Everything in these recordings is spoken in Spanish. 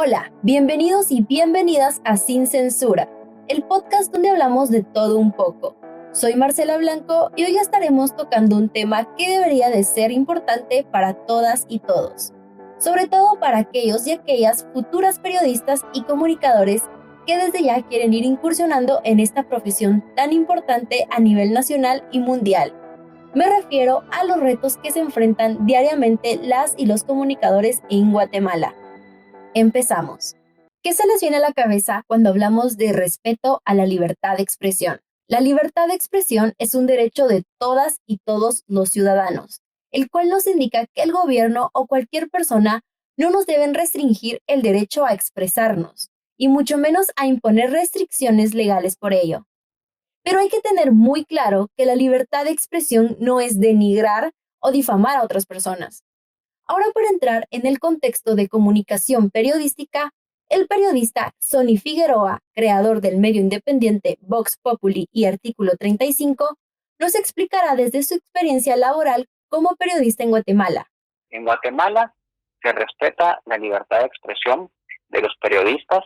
Hola, bienvenidos y bienvenidas a Sin Censura, el podcast donde hablamos de todo un poco. Soy Marcela Blanco y hoy estaremos tocando un tema que debería de ser importante para todas y todos, sobre todo para aquellos y aquellas futuras periodistas y comunicadores que desde ya quieren ir incursionando en esta profesión tan importante a nivel nacional y mundial. Me refiero a los retos que se enfrentan diariamente las y los comunicadores en Guatemala. Empezamos. ¿Qué se les viene a la cabeza cuando hablamos de respeto a la libertad de expresión? La libertad de expresión es un derecho de todas y todos los ciudadanos, el cual nos indica que el gobierno o cualquier persona no nos deben restringir el derecho a expresarnos, y mucho menos a imponer restricciones legales por ello. Pero hay que tener muy claro que la libertad de expresión no es denigrar o difamar a otras personas. Ahora, para entrar en el contexto de comunicación periodística, el periodista Sonny Figueroa, creador del medio independiente Vox Populi y Artículo 35, nos explicará desde su experiencia laboral como periodista en Guatemala. En Guatemala se respeta la libertad de expresión de los periodistas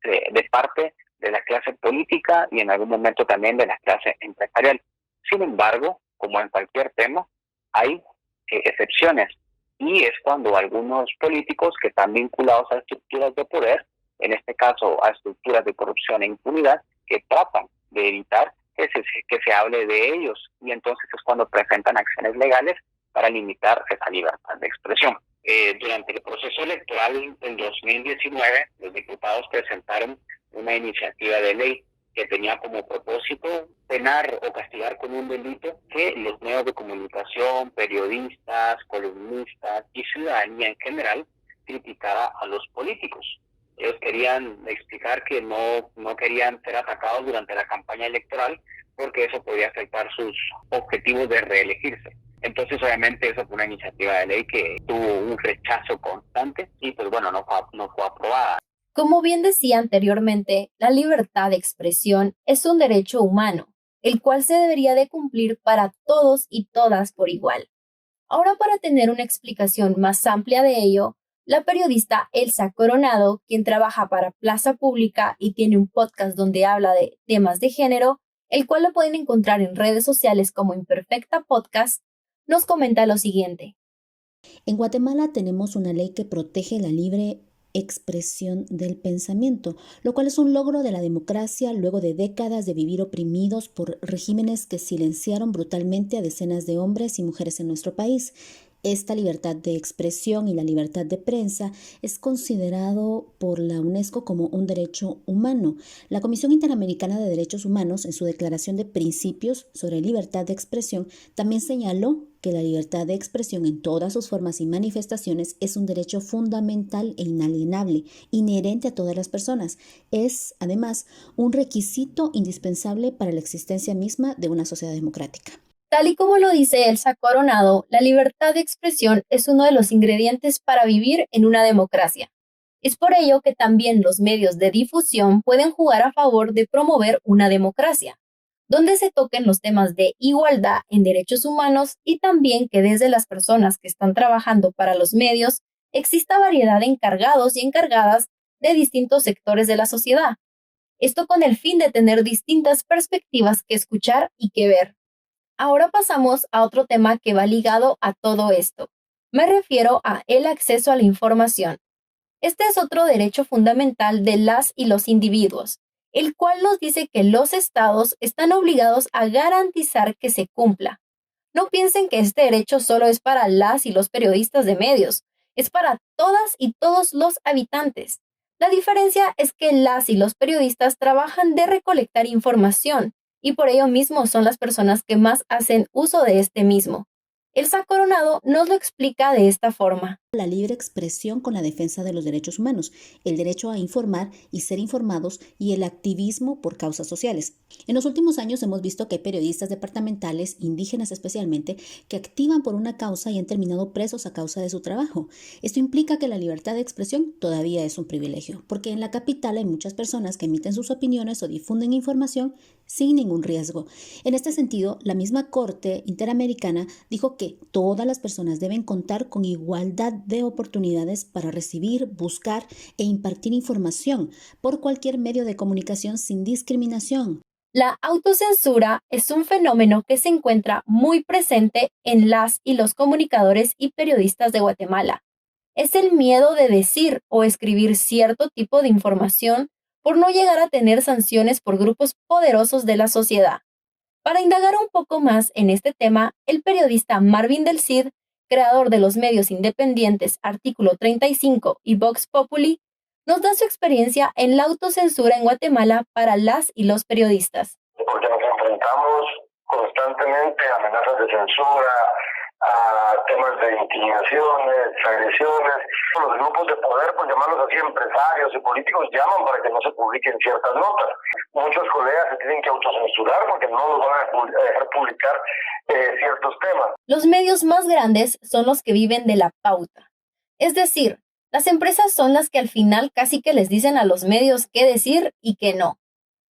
de parte de la clase política y en algún momento también de la clase empresarial. Sin embargo, como en cualquier tema, hay excepciones. Y es cuando algunos políticos que están vinculados a estructuras de poder, en este caso a estructuras de corrupción e impunidad, que tratan de evitar que se hable de ellos. Y entonces es cuando presentan acciones legales para limitar esa libertad de expresión. Durante el proceso electoral del 2019, los diputados presentaron una iniciativa de ley que tenía como propósito penar o castigar con un delito que los medios de comunicación, periodistas, columnistas y ciudadanía en general criticara a los políticos. Ellos querían explicar que no querían ser atacados durante la campaña electoral porque eso podía afectar sus objetivos de reelegirse. Entonces, obviamente, eso fue una iniciativa de ley que tuvo un rechazo constante y, pues bueno, no fue aprobada. Como bien decía anteriormente, la libertad de expresión es un derecho humano, el cual se debería de cumplir para todos y todas por igual. Ahora, para tener una explicación más amplia de ello, la periodista Elsa Coronado, quien trabaja para Plaza Pública y tiene un podcast donde habla de temas de género, el cual lo pueden encontrar en redes sociales como Imperfecta Podcast, nos comenta lo siguiente. En Guatemala tenemos una ley que protege la libre expresión del pensamiento, lo cual es un logro de la democracia luego de décadas de vivir oprimidos por regímenes que silenciaron brutalmente a decenas de hombres y mujeres en nuestro país. Esta libertad de expresión y la libertad de prensa es considerado por la UNESCO como un derecho humano. La Comisión Interamericana de Derechos Humanos, en su Declaración de Principios sobre Libertad de Expresión, también señaló que la libertad de expresión en todas sus formas y manifestaciones es un derecho fundamental e inalienable, inherente a todas las personas. Es, además, un requisito indispensable para la existencia misma de una sociedad democrática. Tal y como lo dice Elsa Coronado, la libertad de expresión es uno de los ingredientes para vivir en una democracia. Es por ello que también los medios de difusión pueden jugar a favor de promover una democracia, donde se toquen los temas de igualdad en derechos humanos y también que desde las personas que están trabajando para los medios exista variedad de encargados y encargadas de distintos sectores de la sociedad. Esto con el fin de tener distintas perspectivas que escuchar y que ver. Ahora pasamos a otro tema que va ligado a todo esto. Me refiero a el acceso a la información. Este es otro derecho fundamental de las y los individuos, el cual nos dice que los estados están obligados a garantizar que se cumpla. No piensen que este derecho solo es para las y los periodistas de medios, es para todas y todos los habitantes. La diferencia es que las y los periodistas trabajan de recolectar información, y por ello mismo son las personas que más hacen uso de este mismo. Elsa Coronado nos lo explica de esta forma. La libre expresión con la defensa de los derechos humanos, el derecho a informar y ser informados y el activismo por causas sociales. En los últimos años hemos visto que hay periodistas departamentales, indígenas especialmente, que activan por una causa y han terminado presos a causa de su trabajo. Esto implica que la libertad de expresión todavía es un privilegio, porque en la capital hay muchas personas que emiten sus opiniones o difunden información sin ningún riesgo. En este sentido, la misma Corte Interamericana dijo que todas las personas deben contar con igualdad de oportunidades para recibir, buscar e impartir información por cualquier medio de comunicación sin discriminación. La autocensura es un fenómeno que se encuentra muy presente en las y los comunicadores y periodistas de Guatemala. Es el miedo de decir o escribir cierto tipo de información por no llegar a tener sanciones por grupos poderosos de la sociedad. Para indagar un poco más en este tema, el periodista Marvin del Cid, creador de los medios independientes Artículo 35 y Vox Populi, nos da su experiencia en la autocensura en Guatemala para las y los periodistas. Porque nos enfrentamos constantemente a amenazas de censura, a temas de intimidaciones, agresiones. Los grupos de poder, por llamarlos así, empresarios y políticos, llaman para que no se publiquen ciertas notas. Muchos colegas se tienen que autocensurar porque no los van a dejar publicar ciertos temas. Los medios más grandes son los que viven de la pauta. Es decir, las empresas son las que al final casi que les dicen a los medios qué decir y qué no.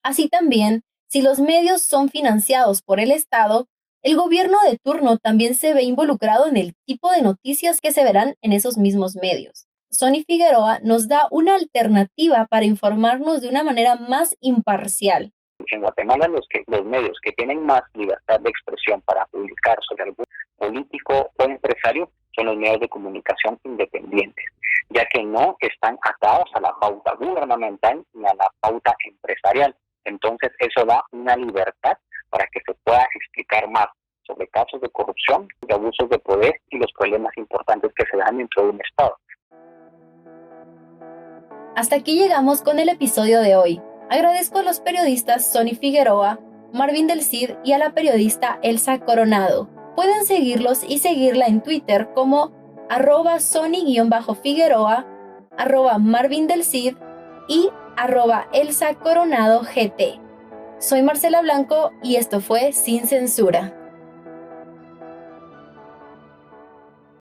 Así también, si los medios son financiados por el Estado, el gobierno de turno también se ve involucrado en el tipo de noticias que se verán en esos mismos medios. Sony Figueroa nos da una alternativa para informarnos de una manera más imparcial. En Guatemala los medios que tienen más libertad de expresión para publicar sobre algún político o empresario son los medios de comunicación independientes, ya que no están atados a la pauta gubernamental ni a la pauta empresarial. Entonces eso da una libertad para que se pueda explicar más sobre casos de corrupción, de abusos de poder y los problemas importantes que se dan dentro de un Estado. Hasta aquí llegamos con el episodio de hoy. Agradezco a los periodistas Sony Figueroa, Marvin del Cid y a la periodista Elsa Coronado. Pueden seguirlos y seguirla en Twitter como @Sony_Figueroa, @Marvin del Cid y @Elsa Coronado GT. Soy Marcela Blanco y esto fue Sin Censura.